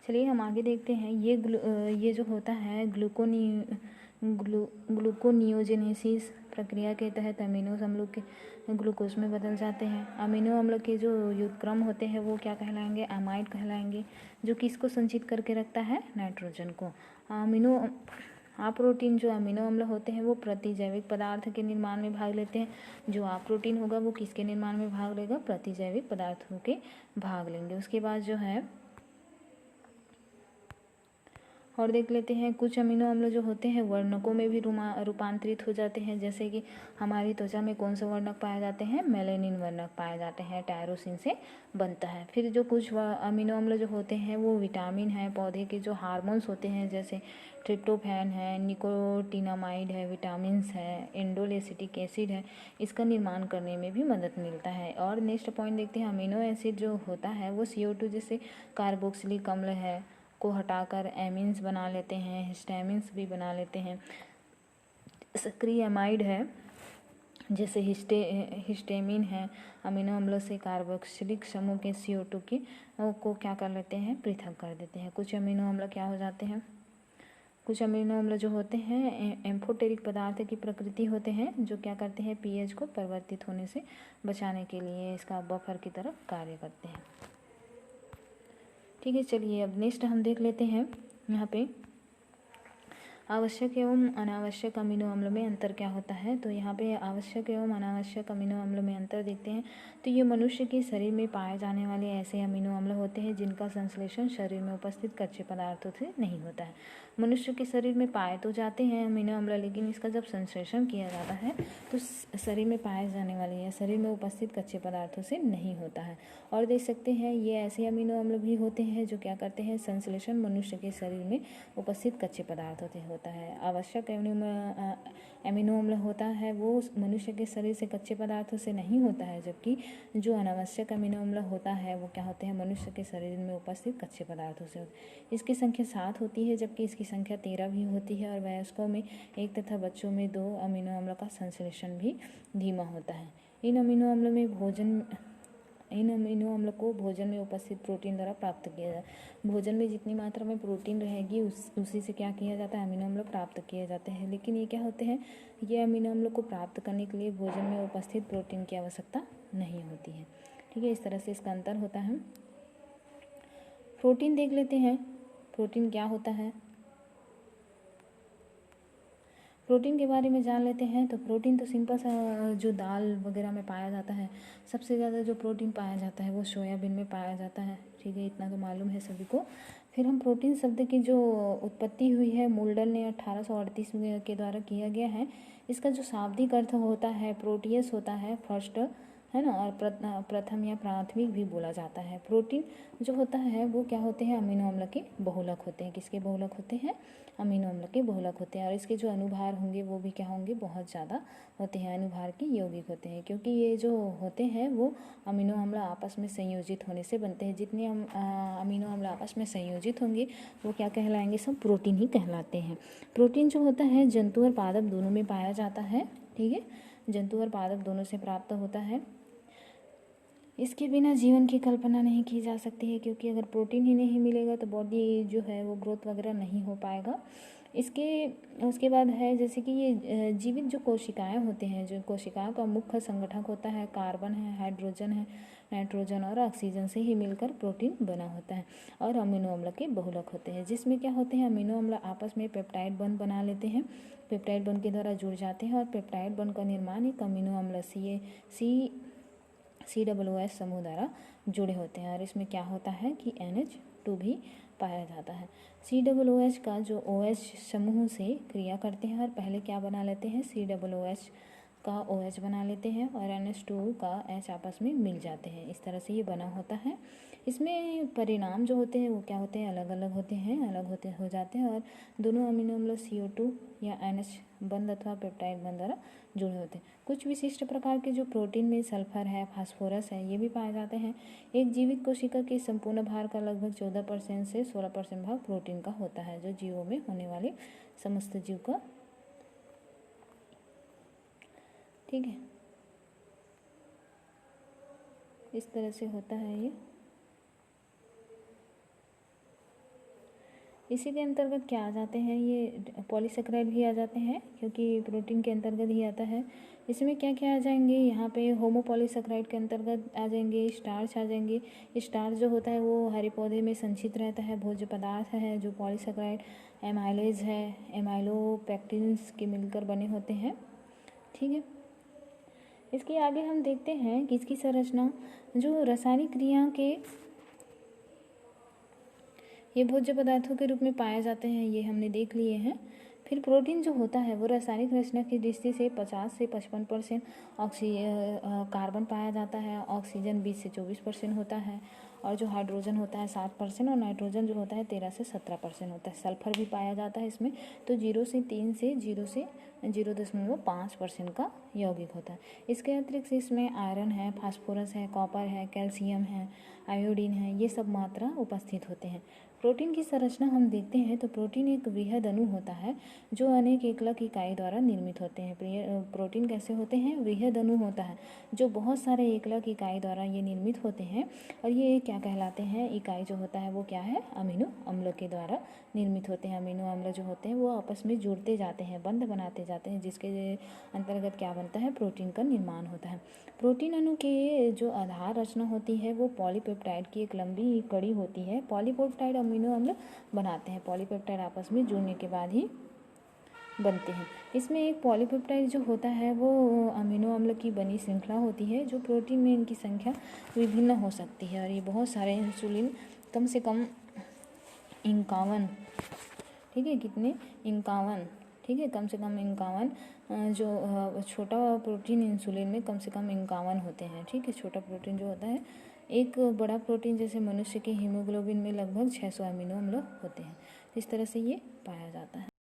चलिए हम आगे देखते हैं। ये जो होता है ग्लूकोनियोजेनेसिस प्रक्रिया के तहत अमीनो अम्लों के ग्लूकोज में बदल जाते हैं। अमीनो अम्ल के जो युग्मक्रम होते हैं वो क्या कहलाएंगे? अमाइड कहलाएंगे, जो किसको संचित करके रखता है? नाइट्रोजन को। प्रोटीन जो अमीनो अम्ल होते हैं वो प्रतिजैविक पदार्थ के निर्माण में भाग लेते हैं। जो प्रोटीन होगा वो किसके निर्माण में भाग लेगा? प्रतिजैविक पदार्थों के भाग लेंगे। उसके बाद जो है और देख लेते हैं, कुछ अमीनो अम्ल जो होते हैं वर्णकों में भी रूपांतरित हो जाते हैं। जैसे कि हमारी त्वचा में कौन सा वर्णक पाए जाते हैं? मेलेनिन वर्णक पाए जाते हैं, टायरोसिन से बनता है। फिर जो कुछ अमीनो अम्ल जो होते हैं वो विटामिन है, पौधे के जो हार्मोन्स होते हैं जैसे ट्रिप्टोफैन है, निकोटिनामाइड है, विटामिन्स है, एंडोलेसिटिक एसिड है, इसका निर्माण करने में भी मदद मिलता है। और नेक्स्ट पॉइंट देखते हैं, अमीनो एसिड जो होता है वो CO2 जैसे कार्बोक्सिलिक अम्ल है को हटाकर एमीन्स बना लेते हैं, हिस्टामिन्स भी बना लेते हैं। सक्रिय एमाइड है जैसे हिस्टेमिन है, अमीनो अम्लों से कार्बोक्सिलिक समूह के CO2 को क्या कर लेते हैं? पृथक कर देते हैं। कुछ अमीनो अम्ल क्या हो जाते हैं? कुछ अमीनो अम्ल जो होते हैं एम्फोटेरिक पदार्थ की प्रकृति होते हैं, जो क्या करते हैं? pH को परिवर्तित होने से बचाने के लिए इसका बफर की तरह कार्य करते हैं। ठीक है, चलिए अब नेक्स्ट हम देख लेते हैं यहाँ पे आवश्यक एवं अनावश्यक अमीनो अम्ल में अंतर क्या होता है। तो यहाँ पे आवश्यक एवं अनावश्यक अमीनो अम्ल में अंतर देखते हैं। तो ये मनुष्य के शरीर में पाए जाने वाले ऐसे अमीनो अम्ल होते हैं जिनका संश्लेषण शरीर में उपस्थित कच्चे पदार्थों से नहीं होता है। मनुष्य के शरीर में पाए तो जाते हैं अमीनो अम्ल, लेकिन इसका जब संश्लेषण किया जाता है तो शरीर में पाए जाने वाले या शरीर में उपस्थित कच्चे पदार्थों से नहीं होता है। और देख सकते हैं ये ऐसे अमीनो अम्ल भी होते हैं जो क्या करते हैं? संश्लेषण मनुष्य के शरीर में उपस्थित कच्चे पदार्थों से होता है। आवश्यक अमीनो अम्ल होता है वो मनुष्य के शरीर से कच्चे पदार्थों से नहीं होता है, जबकि जो अनावश्यक अमीनो अम्ल होता है वो क्या होते हैं? मनुष्य के शरीर में उपस्थित कच्चे पदार्थों से होते हैं। इसकी संख्या 7 होती है, जबकि इसकी संख्या 13 भी होती है। और वयस्कों में 1 तथा बच्चों में 2 अमीनो अम्ल का संश्लेषण भी धीमा होता है। इन अमीनो अमीनो अम्ल को भोजन में उपस्थित प्रोटीन द्वारा प्राप्त किया जाता है। भोजन में जितनी मात्रा में प्रोटीन रहेगी उसी से क्या किया जाता है? अमीनो अम्ल प्राप्त किए जाते हैं। लेकिन ये क्या होते हैं? ये अमीनो अम्ल को प्राप्त करने के लिए भोजन में उपस्थित प्रोटीन की आवश्यकता नहीं होती है। ठीक है, इस तरह से इसका अंतर होता है। प्रोटीन देख लेते हैं, प्रोटीन क्या होता है। प्रोटीन के बारे में जान लेते हैं। तो प्रोटीन तो सिंपल सा जो दाल वगैरह में पाया जाता है, सबसे ज़्यादा जो प्रोटीन पाया जाता है वो सोयाबीन में पाया जाता है। ठीक है, इतना तो मालूम है सभी को। फिर हम प्रोटीन शब्द की जो उत्पत्ति हुई है मूल्डन ने 1838 के द्वारा किया गया है। इसका जो शाब्दिक अर्थ होता है प्रोटियस होता है, फर्स्ट है ना, और प्रथम या प्राथमिक भी बोला जाता है। प्रोटीन जो होता है वो क्या होते हैं? अमीनो अम्ल के बहुलक होते हैं। किसके बहुलक होते हैं? अमीनो अम्ल के बहुलक होते हैं। और इसके जो अनुभार होंगे वो भी क्या होंगे? बहुत ज़्यादा होते हैं, अनुभार के यौगिक होते हैं, क्योंकि ये जो होते हैं वो अमीनो अम्ल आपस में संयोजित होने से बनते हैं। जितने अमीनो अम्ल आपस में संयोजित होंगे वो क्या कहलाएंगे? सब प्रोटीन ही कहलाते हैं। प्रोटीन जो होता है जंतु और पादप दोनों में पाया जाता है। ठीक है, जंतु और पादप दोनों से प्राप्त होता है। इसके बिना जीवन की कल्पना नहीं की जा सकती है, क्योंकि अगर प्रोटीन ही नहीं मिलेगा तो बॉडी जो है वो ग्रोथ वगैरह नहीं हो पाएगा। उसके बाद है जैसे कि ये जीवित जो कोशिकाएं होते हैं, जो कोशिकाओं का मुख्य संगठक होता है कार्बन है, हाइड्रोजन है, नाइट्रोजन और ऑक्सीजन से ही मिलकर प्रोटीन बना होता है। और अमीनो अम्ल के बहुलक होते हैं, जिसमें क्या होते हैं? अमीनो अम्ल आपस में पेप्टाइड बंध बना लेते हैं, पेप्टाइड बंध के द्वारा जुड़ जाते हैं। और पेप्टाइड बंध का निर्माण एक अमीनो अम्ल COOH समूह द्वारा जुड़े होते हैं। और इसमें क्या होता है कि NH2 भी पाया जाता है। COOH का जो OH समूह से क्रिया करते हैं और पहले क्या बना लेते हैं? COOH का OH बना लेते हैं और NH2 का H आपस में मिल जाते हैं। इस तरह से ये बना होता है। इसमें परिणाम जो होते हैं वो क्या होते हैं? अलग अलग होते हैं, हो जाते हैं। और दोनों अमीनो अम्ल CO2 या NH बंध अथवा पेप्टाइड बंध द्वारा जुड़े होते हैं। कुछ विशिष्ट प्रकार के जो प्रोटीन में सल्फर है, फास्फोरस है, ये भी पाए जाते हैं। एक जीवित कोशिका के संपूर्ण भार का लगभग 14% से 16% भाग प्रोटीन का होता है, जो जीवों में होने वाले समस्त जीव का। ठीक है, इस तरह से होता है ये। इसी के अंतर्गत क्या आ जाते हैं, ये पॉलीसेकेराइड भी आ जाते हैं क्योंकि प्रोटीन के अंतर्गत ही आता है। इसमें क्या क्या आ जाएंगे, यहाँ पे होमोपॉलीसेकेराइड के अंतर्गत आ जाएंगे स्टार्च आ जाएंगे। स्टार्च जो होता है वो हरे पौधे में संचित रहता है, भोज्य पदार्थ है जो पॉलीसेकेराइड एमाइलेज है, एमाइलोपेक्टिन्स के मिलकर बने होते हैं। ठीक है, इसके आगे हम देखते हैं कि इसकी संरचना जो रासायनिक क्रिया के ये भोज्य पदार्थों के रूप में पाए जाते हैं, ये हमने देख लिए हैं। फिर प्रोटीन जो होता है वो रासायनिक रचना की दृष्टि से 50 से 55% कार्बन पाया जाता है, ऑक्सीजन 20 से 24% होता है, और जो हाइड्रोजन होता है 7% और नाइट्रोजन जो होता है 13 से 17% होता है। सल्फर भी पाया जाता है इसमें, तो 0 से 3 से 0.5% का यौगिक होता है। इसके अतिरिक्त इसमें आयरन है, फास्फोरस है, कॉपर है, कैल्शियम है, आयोडीन है, ये सब मात्रा उपस्थित होते हैं। प्रोटीन की संरचना हम देखते हैं तो प्रोटीन एक वृहद अणु होता है जो अनेक एकलक इकाई द्वारा निर्मित होते हैं। प्रोटीन कैसे होते हैं, वृहद अणु होता है जो बहुत सारे एकलक इकाई द्वारा ये निर्मित होते हैं। और ये क्या कहलाते हैं, इकाई जो होता है वो क्या है, अमीनो अम्ल के द्वारा निर्मित होते हैं। अमीनो अम्ल जो होते हैं वो आपस में जुड़ते जाते हैं, बंध बनाते जाते हैं, जिसके अंतर्गत क्या बनता है, प्रोटीन का निर्माण होता है। प्रोटीन अणु के जो आधार रचना होती है वो पॉलीपेप्टाइड की एक लंबी कड़ी होती है। पॉलीपेप्टाइड अमीनो अम्ल बनाते हैं, पॉलीपेप्टाइड आपस में जुड़ने के बाद ही बनते हैं। इसमें एक पॉलीपेप्टाइड जो होता है वो अमीनो अम्ल की बनी श्रृंखला होती है, जो प्रोटीन में इनकी संख्या विभिन्न हो सकती है। और ये बहुत सारे इंसुलिन कम से कम 51, ठीक है, कितने 51, ठीक है, कम से कम 51 जो छोटा प्रोटीन इंसुलिन में कम से कम 51 होते हैं। ठीक है, छोटा प्रोटीन जो होता है, एक बड़ा प्रोटीन जैसे मनुष्य के हीमोग्लोबिन में लगभग 600 अमीनो अम्ल होते हैं। इस तरह से ये पाया जाता है।